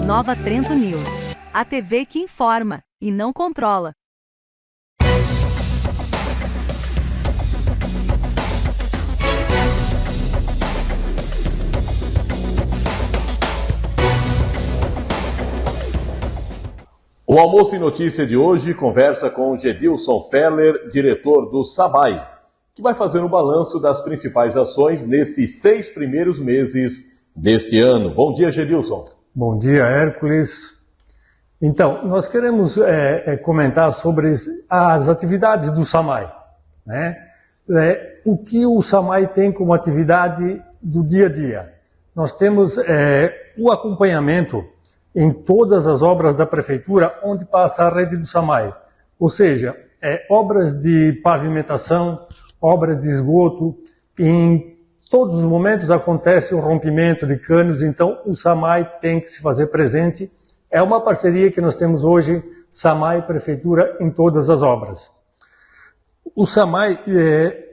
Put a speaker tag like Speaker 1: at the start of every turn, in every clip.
Speaker 1: Nova Trento News. A TV que informa e não controla.
Speaker 2: O Almoço em Notícia de hoje conversa com Gedilson Feller, diretor do SAMAI, que vai fazer um balanço das principais ações nesses 6 primeiros meses deste ano. Bom dia, Gedilson.
Speaker 3: Bom dia, Hércules. Então, nós queremos comentar sobre as atividades do SAMAI, né? O que o SAMAI tem como atividade do dia a dia. Nós temos o acompanhamento em todas as obras da Prefeitura onde passa a rede do SAMAI, ou seja, obras de pavimentação, obras de esgoto, em todos os momentos acontece o rompimento de canos, então o SAMAI tem que se fazer presente. É uma parceria que nós temos hoje, SAMAI e Prefeitura, em todas as obras. O SAMAI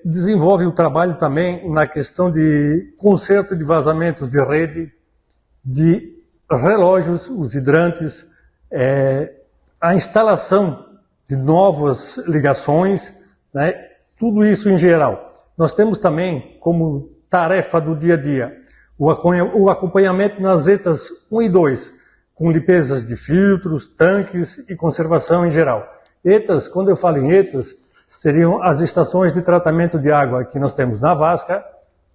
Speaker 3: desenvolve o trabalho também na questão de conserto de vazamentos de rede, de relógios, os hidrantes, a instalação de novas ligações, né? Tudo isso em geral. Nós temos também como tarefa do dia a dia o acompanhamento nas ETAs 1 e 2, com limpezas de filtros, tanques e conservação em geral. ETAs, quando eu falo em ETAs, seriam as estações de tratamento de água que nós temos na Vasca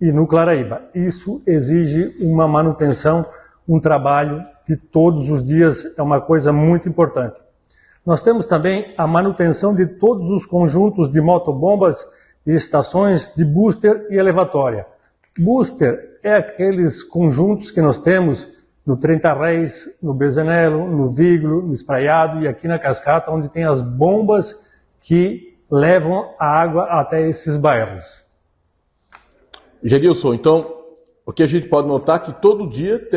Speaker 3: e no Claraíba. Isso exige uma manutenção, um trabalho de todos os dias, é uma coisa muito importante. Nós temos também a manutenção de todos os conjuntos de motobombas e estações de booster e elevatória. Booster é aqueles conjuntos que nós temos no 30 Reis, no Bezanello, no Viglo, no Espraiado e aqui na Cascata, onde tem as bombas que levam a água até esses bairros.
Speaker 2: Gedilson, então, o que a gente pode notar é que todo dia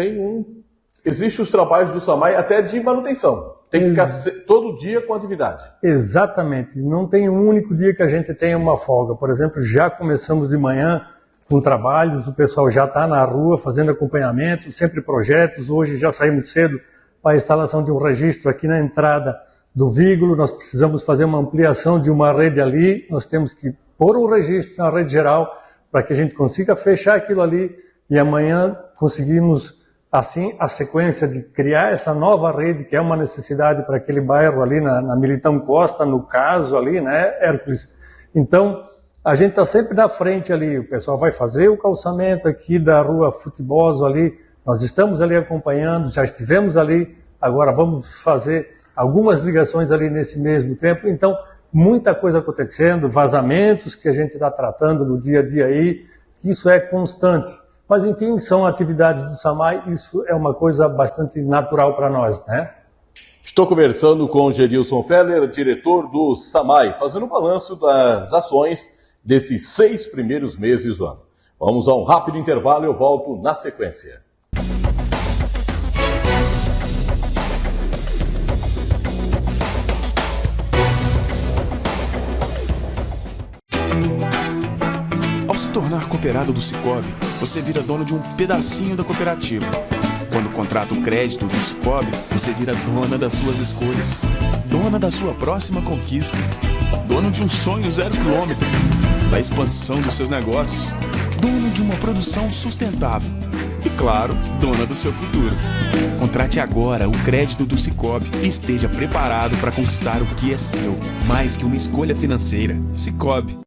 Speaker 2: existem os trabalhos do SAMAI até de manutenção. Tem que ficar todo dia com atividade. Exatamente.
Speaker 3: Não tem um único dia que a gente tenha uma folga. Por exemplo, já começamos de manhã com trabalhos, o pessoal já está na rua fazendo acompanhamento, sempre projetos. Hoje já saímos cedo para a instalação de um registro aqui na entrada do Viglo. Nós precisamos fazer uma ampliação de uma rede ali. Nós temos que pôr um registro na rede geral para que a gente consiga fechar aquilo ali e amanhã conseguimos, assim, a sequência de criar essa nova rede, que é uma necessidade para aquele bairro ali na Militão Costa, no caso ali, né, Hércules? Então, a gente está sempre na frente ali, o pessoal vai fazer o calçamento aqui da rua Futeboso ali, nós estamos ali acompanhando, já estivemos ali, agora vamos fazer algumas ligações ali nesse mesmo tempo, então, muita coisa acontecendo, vazamentos que a gente está tratando no dia a dia aí, que isso é constante. Mas, enfim, são atividades do SAMAI, isso é uma coisa bastante natural para nós, né?
Speaker 2: Estou conversando com Gedilson Feller, diretor do SAMAI, fazendo um balanço das ações desses 6 primeiros meses do ano. Vamos a um rápido intervalo e eu volto na sequência.
Speaker 4: Ao se tornar cooperado do Sicoob, você vira dono de um pedacinho da cooperativa. Quando contrata o crédito do Sicoob, você vira dona das suas escolhas, dona da sua próxima conquista, dono de um sonho 0 quilômetro, da expansão dos seus negócios, dono de uma produção sustentável e, claro, dona do seu futuro. Contrate agora o crédito do Sicoob e esteja preparado para conquistar o que é seu, mais que uma escolha financeira. Sicoob.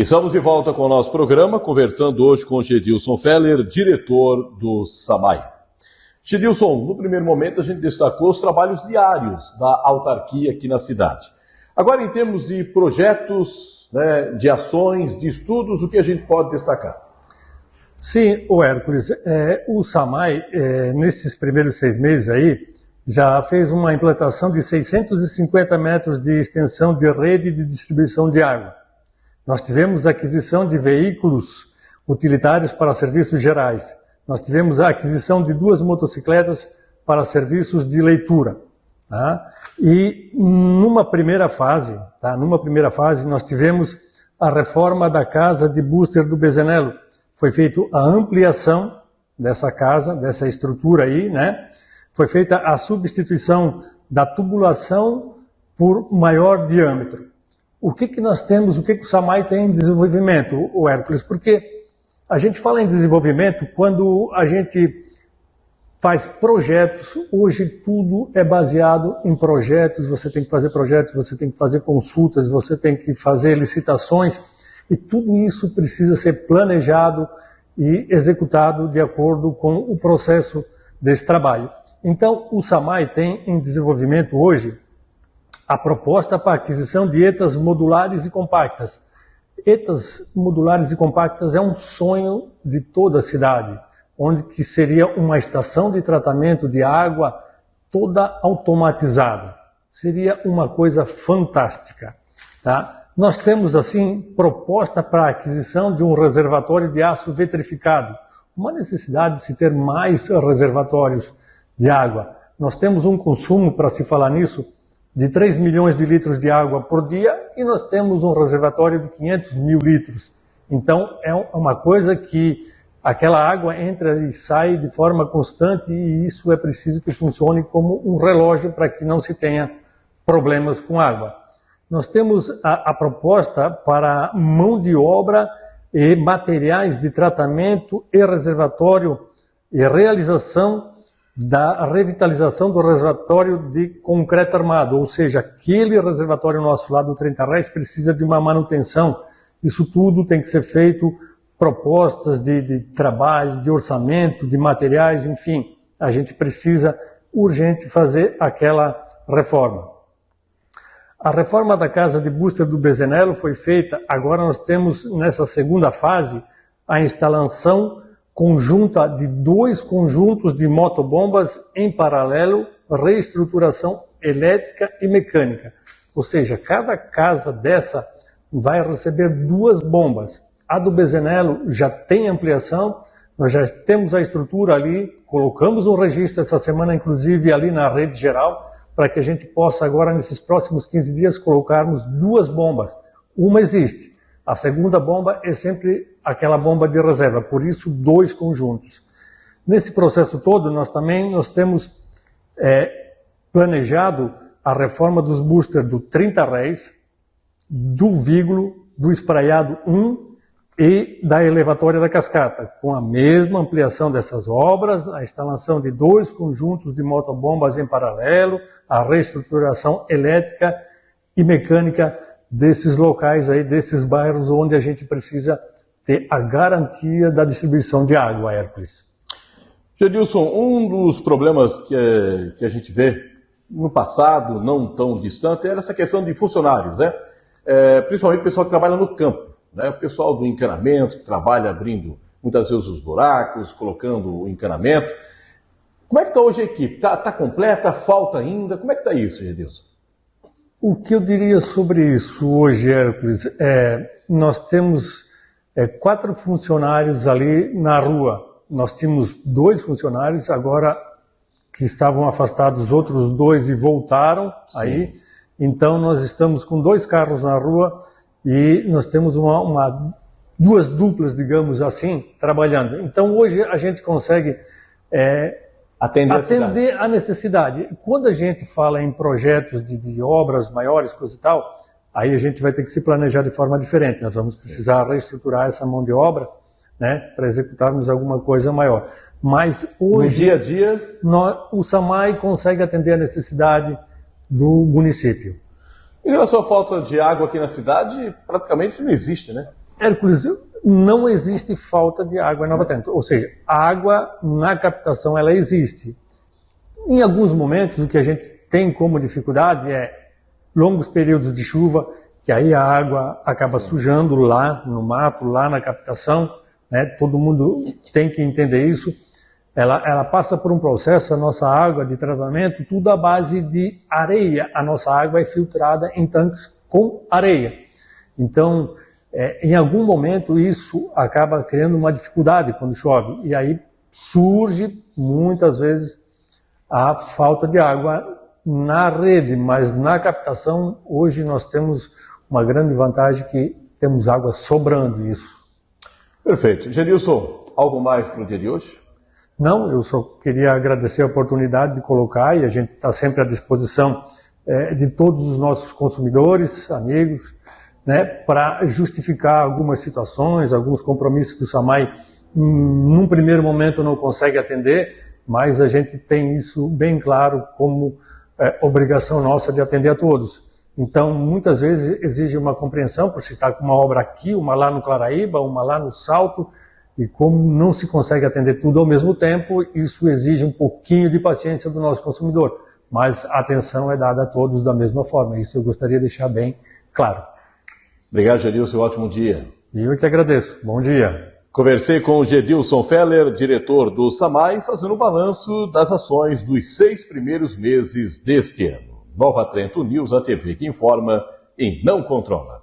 Speaker 2: Estamos de volta com o nosso programa, conversando hoje com Gedilson Feller, diretor do SAMAI. Gedilson, no primeiro momento a gente destacou os trabalhos diários da autarquia aqui na cidade. Agora, em termos de projetos, né, de ações, de estudos, o que a gente pode destacar?
Speaker 3: Sim, o Hércules, o SAMAI, nesses primeiros 6 meses aí, já fez uma implantação de 650 metros de extensão de rede de distribuição de água. Nós tivemos a aquisição de veículos utilitários para serviços gerais. Nós tivemos a aquisição de 2 motocicletas para serviços de leitura. Tá? E numa primeira fase, nós tivemos a reforma da casa de booster do Bezanello. Foi feita a ampliação dessa casa, dessa estrutura aí, né? Foi feita a substituição da tubulação por maior diâmetro. O que nós temos, o que o SAMAI tem em desenvolvimento, o Hércules? Porque a gente fala em desenvolvimento quando a gente faz projetos. Hoje tudo é baseado em projetos, você tem que fazer projetos, você tem que fazer consultas, você tem que fazer licitações, e tudo isso precisa ser planejado e executado de acordo com o processo desse trabalho. Então, o SAMAI tem em desenvolvimento hoje a proposta para aquisição de ETAs modulares e compactas. ETAs modulares e compactas é um sonho de toda a cidade, onde que seria uma estação de tratamento de água toda automatizada. Seria uma coisa fantástica. Tá? Nós temos, assim, proposta para a aquisição de um reservatório de aço vitrificado. Uma necessidade de se ter mais reservatórios de água. Nós temos um consumo, para se falar nisso, de 3 milhões de litros de água por dia, e nós temos um reservatório de 500 mil litros. Então, é uma coisa que aquela água entra e sai de forma constante, e isso é preciso que funcione como um relógio para que não se tenha problemas com água. Nós temos a proposta para mão de obra e materiais de tratamento e reservatório e realização da revitalização do reservatório de concreto armado, ou seja, aquele reservatório nosso lá do 30 Reis precisa de uma manutenção. Isso tudo tem que ser feito, propostas de trabalho, de orçamento, de materiais, enfim, a gente precisa urgente fazer aquela reforma. A reforma da casa de booster do Bezanello foi feita, agora nós temos nessa segunda fase a instalação conjunta de 2 conjuntos de motobombas em paralelo, reestruturação elétrica e mecânica. Ou seja, cada casa dessa vai receber 2 bombas. A do Bezanello já tem ampliação, nós já temos a estrutura ali, colocamos um registro essa semana, inclusive ali na rede geral, para que a gente possa agora, nesses próximos 15 dias, colocarmos 2 bombas. Uma existe. A segunda bomba é sempre aquela bomba de reserva, por isso 2 conjuntos. Nesse processo todo, nós temos planejado a reforma dos boosters do 30 Reis, do Vígulo, do Espraiado 1 e da elevatória da Cascata, com a mesma ampliação dessas obras, a instalação de 2 conjuntos de motobombas em paralelo, a reestruturação elétrica e mecânica desses locais aí, desses bairros onde a gente precisa ter a garantia da distribuição de água, Hércules.
Speaker 2: Gedilson, um dos problemas que a gente vê no passado, não tão distante, era essa questão de funcionários, né? Principalmente o pessoal que trabalha no campo, né? O pessoal do encanamento, que trabalha abrindo muitas vezes os buracos, colocando o encanamento. Como é que está hoje a equipe? Está completa? Falta ainda? Como é que está isso, Gedilson?
Speaker 3: O que eu diria sobre isso hoje, Hércules, nós temos 4 funcionários ali na rua. Nós tínhamos 2 funcionários, agora que estavam afastados, os outros 2 e voltaram. Sim. Aí. Então nós estamos com 2 carros na rua e nós temos 2 duplas, digamos assim, trabalhando. Então hoje a gente consegue atender a necessidade. Quando a gente fala em projetos de obras maiores, coisa e tal, aí a gente vai ter que se planejar de forma diferente. Nós vamos precisar reestruturar essa mão de obra, né, para executarmos alguma coisa maior. Mas hoje,
Speaker 2: no dia a dia,
Speaker 3: o SAMAI consegue atender a necessidade do município.
Speaker 2: Em relação à falta de água aqui na cidade, praticamente não existe, né?
Speaker 3: Hércules, não existe falta de água em Nova Trento, ou seja, a água na captação ela existe. Em alguns momentos o que a gente tem como dificuldade é longos períodos de chuva, que aí a água acaba sujando lá no mato, lá na captação, né? Todo mundo tem que entender isso. Ela passa por um processo, a nossa água de tratamento, tudo à base de areia. A nossa água é filtrada em tanques com areia. Então, em algum momento isso acaba criando uma dificuldade quando chove. E aí surge muitas vezes a falta de água na rede, mas na captação hoje nós temos uma grande vantagem que temos água sobrando isso.
Speaker 2: Perfeito. Gedilson, algo mais para o dia de hoje?
Speaker 3: Não, eu só queria agradecer a oportunidade de colocar, e a gente está sempre à disposição de todos os nossos consumidores, amigos, né, para justificar algumas situações, alguns compromissos que o SAMAI, num primeiro momento, não consegue atender, mas a gente tem isso bem claro como obrigação nossa de atender a todos. Então, muitas vezes exige uma compreensão por se estar com uma obra aqui, uma lá no Claraíba, uma lá no Salto, e como não se consegue atender tudo ao mesmo tempo, isso exige um pouquinho de paciência do nosso consumidor. Mas a atenção é dada a todos da mesma forma. Isso eu gostaria de deixar bem claro.
Speaker 2: Obrigado, Gedilson. Ótimo dia.
Speaker 3: E eu que agradeço. Bom dia.
Speaker 2: Conversei com o Gedilson Feller, diretor do SAMAI, fazendo o balanço das ações dos 6 primeiros meses deste ano. Nova Trento News, a TV que informa e não controla.